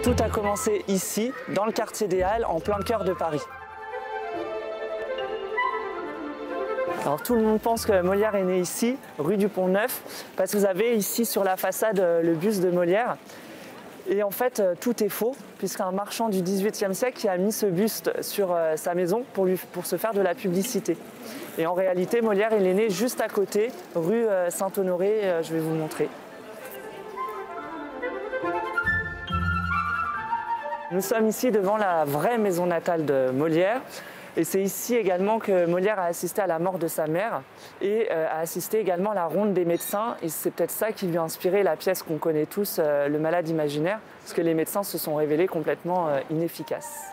Tout a commencé ici, dans le quartier des Halles, en plein cœur de Paris. Alors tout le monde pense que Molière est né ici, rue du Pont-Neuf, parce que vous avez ici sur la façade le buste de Molière. Et en fait, tout est faux, puisqu'un marchand du XVIIIe siècle qui a mis ce buste sur sa maison pour se faire de la publicité. Et en réalité, Molière il est né juste à côté, rue Saint-Honoré, je vais vous montrer. Nous sommes ici devant la vraie maison natale de Molière. Et c'est ici également que Molière a assisté à la mort de sa mère et a assisté également à la ronde des médecins. Et c'est peut-être ça qui lui a inspiré la pièce qu'on connaît tous, Le Malade imaginaire, parce que les médecins se sont révélés complètement inefficaces.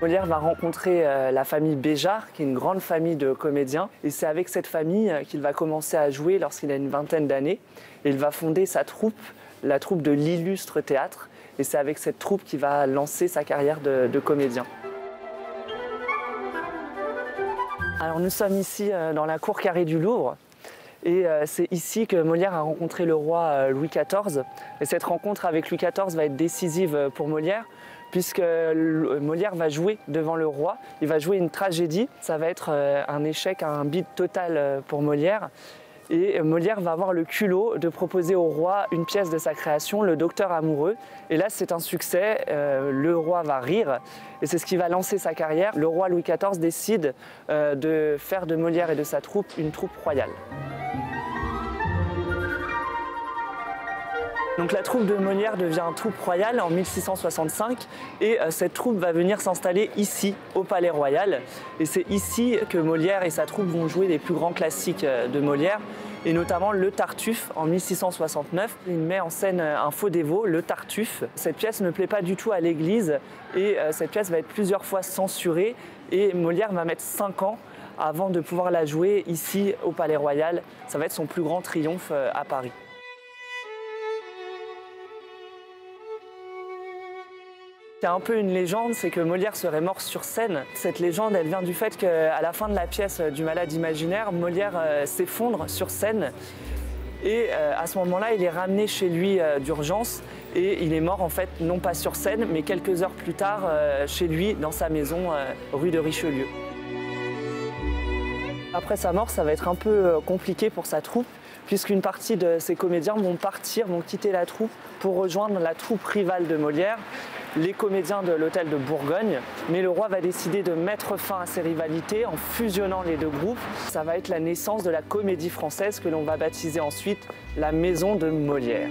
Molière va rencontrer la famille Béjart, qui est une grande famille de comédiens. Et c'est avec cette famille qu'il va commencer à jouer lorsqu'il a une vingtaine d'années. Et il va fonder sa troupe, la troupe de l'Illustre Théâtre. Et c'est avec cette troupe qu'il va lancer sa carrière de comédien. Alors nous sommes ici dans la cour carrée du Louvre. Et c'est ici que Molière a rencontré le roi Louis XIV. Et cette rencontre avec Louis XIV va être décisive pour Molière, puisque Molière va jouer devant le roi. Il va jouer une tragédie. Ça va être un échec, un bide total pour Molière. Et Molière va avoir le culot de proposer au roi une pièce de sa création, Le Docteur amoureux. Et là, c'est un succès, le roi va rire, et c'est ce qui va lancer sa carrière. Le roi Louis XIV décide de faire de Molière et de sa troupe une troupe royale. Donc la troupe de Molière devient troupe royale en 1665 et cette troupe va venir s'installer ici, au Palais Royal. Et c'est ici que Molière et sa troupe vont jouer les plus grands classiques de Molière, et notamment Le Tartuffe en 1669. Il met en scène un faux dévot, Le Tartuffe. Cette pièce ne plaît pas du tout à l'Église et cette pièce va être plusieurs fois censurée et Molière va mettre 5 ans avant de pouvoir la jouer ici au Palais Royal. Ça va être son plus grand triomphe à Paris. Il y a un peu une légende, c'est que Molière serait mort sur scène. Cette légende, elle vient du fait qu'à la fin de la pièce du Malade imaginaire, Molière s'effondre sur scène. Et à ce moment-là, il est ramené chez lui d'urgence et il est mort en fait, non pas sur scène, mais quelques heures plus tard chez lui, dans sa maison, rue de Richelieu. Après sa mort, ça va être un peu compliqué pour sa troupe, puisqu'une partie de ses comédiens vont quitter la troupe pour rejoindre la troupe rivale de Molière, les comédiens de l'Hôtel de Bourgogne. Mais le roi va décider de mettre fin à ces rivalités en fusionnant les deux groupes. Ça va être la naissance de la Comédie Française que l'on va baptiser ensuite la Maison de Molière.